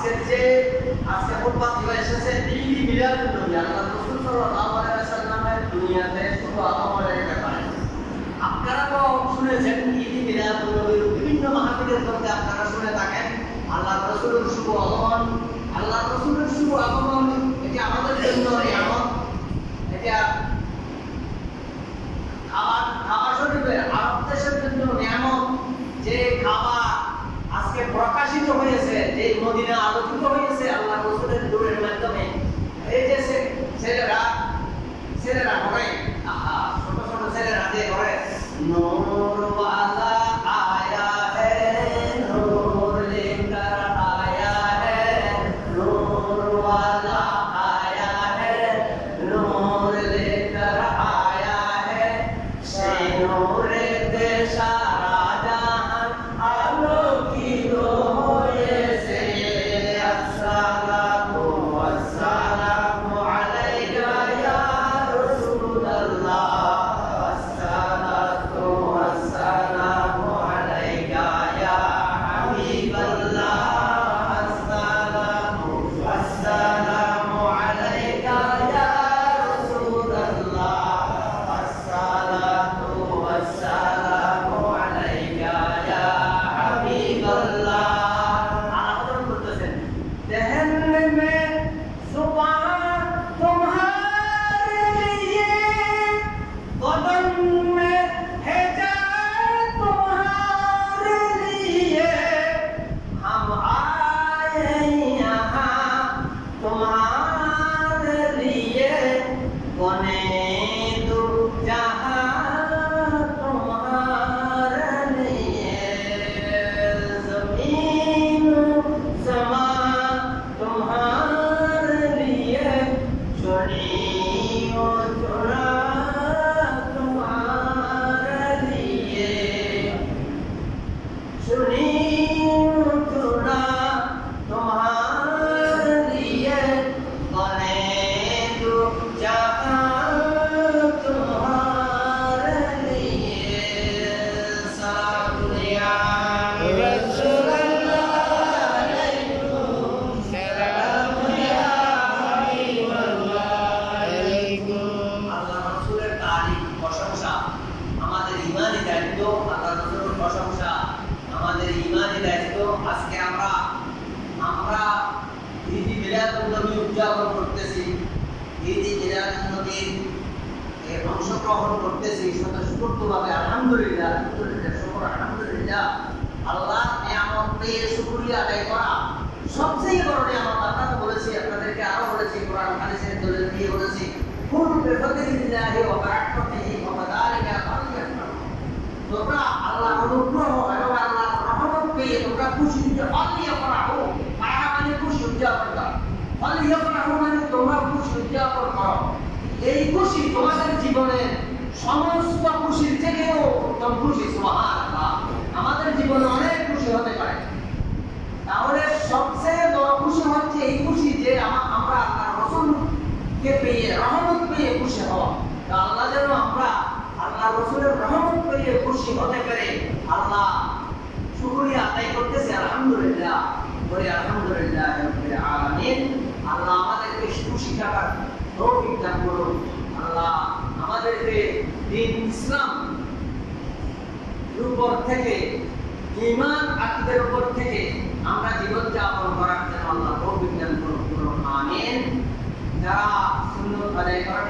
আজকে খুতবা দিবা এসেছে দিল্লি মিলাদুন নবী আল্লাহ রাসূল সাল্লাল্লাহু আলাইহি ওয়াসাল্লামের দুনিয়াতে শুভ আগমনের ব্যাপারে। আপনারা তো শুনেছেন ঈদ মিলাদুন নবীর বিভিন্ন মাহফিলের মধ্যে আপনারা শুনে থাকেন আল্লাহ রাসূলের শুভ আগমন। আল্লাহ রাসূলের শুভ আগমন এটি আমাদের জন্য নিয়ামত। এটা খাবার শরীফে আরব দেশের জন্য নিয়ামত। যে খাবার আজকে প্রকাশিত হয়েছে, যে মদিনা আলোকিত হয়েছে আল্লাহ রাসূলের নূরের মাধ্যমে। এই যে ছেলেরা করে ছোট ছোট ছেলেরা যে করে নূর ওয়ালা আয়া হ্যায় নূর লেকর আয়া হ্যায় নূর ওয়ালা আয়া হ্যায় নূর লেকর আয়া হ্যায় সেই নূরে তে সারা জাহান আলোকিত হয়েছে। আসসালাতু ওয়াসসালামু আলাইকা ইয়া রাসূলুল্লাহ আসসালাতু ওয়াসসালামু আলাইকা ইয়া হাবিবাল্লাহ আসসালাতু ওয়াসসালামু আলাইকা ইয়া রাসূলুল্লাহ আসসালাতু ওয়াসসালামু আলাইকা ইয়া হাবিবাল্লাহ। আলাদা করতেছেন দেহন মে সুবহান तुम्हारे लिए बदन में है जान तुम्हारे लिए हम आए यहाँ तुम्हारे लिए बने दो जहां तुम्हारे लिए ज़मीन समा तुम्हारे लिए चुनियो चुना तुम्हारे लिए चुनियो चुना तुम्हारे लिए बने दो जहां तुम्हारे लिए सालिया रसूलुल्लाह अलैकुम सलाम या হাবিবাল্লাহ আলাইকুম। আল্লাহ রাসূলের তারিফ প্রশংসা আমাদের ঈমানি দায়িত্ব। আল্লাহ রাসূলের প্রশংসা আমাদের ঈমানি দায়িত্ব। আজকে আমরা ঈদ মিলাদুন নবী উদযাপন করতেছি। ঈদ মিলাদুন নবীর অংশগ্রহণ করতেছি স্বতঃস্ফূর্তভাবে। আলহামদুলিল্লাহ আলহামদুলিল্লাহ শুকর আলহামদুলিল্লাহ। আল্লাহর নিয়ামত পেয়ে শুকরিয়া আদায় করা সবচেয়ে বড় নিয়ামত। আপনারা বলেছি, আপনাদেরকে আরো বলেছি, কোরআন হাদিসের দলিল দিয়ে বলেছি কুল বিফাদলিল্লাহি ওয়া বারাকাতিহি ওয়া বিযালিকা ফালইফরাহু। তোমরা আল্লাহর অনুগ্রহ এবং আল্লাহর রহমত পেয়ে তোমরা খুশি হয়ে ফালইফরাহু মানে খুশি উদযাপন করো। ফালইফরাহু মানে তোমরা খুশি উদযাপন করো। এই খুশি তোমাদের জীবনের সমস্ত খুশির থেকেও উত্তম খুশি। সুবহানাল্লাহ। আমাদের জীবনে অনেক খুশি হতে পারে, তাহলে সবচেয়ে বড় খুশি হচ্ছে এই খুশি যে আমরা আল্লাহর রাসূলকে পেয়ে রহমত পেয়ে খুশি হওয়া। তো আল্লাহ যেন আমরা আল্লাহর রাসূলের রহমত পেয়ে খুশি হতে পারে আল্লাহ শুকরিয়া আদায় করতেছি। আলহামদুলিল্লাহ বলে আলহামদুলিল্লাহ রাব্বিল আলামিন। আল্লাহ আমাদেরকে খুশি থাকার তৌফিক দান করুন। আল্লাহ আমাদেরকে দ্বীন ইসলাম উপর থেকে ঈমান আকীদার উপর থেকে আমরা জীবন যাপন করার জন্য আল্লাহ তৌফিক দান করুন। আমিন। যারা সুন্নাত আদায় করার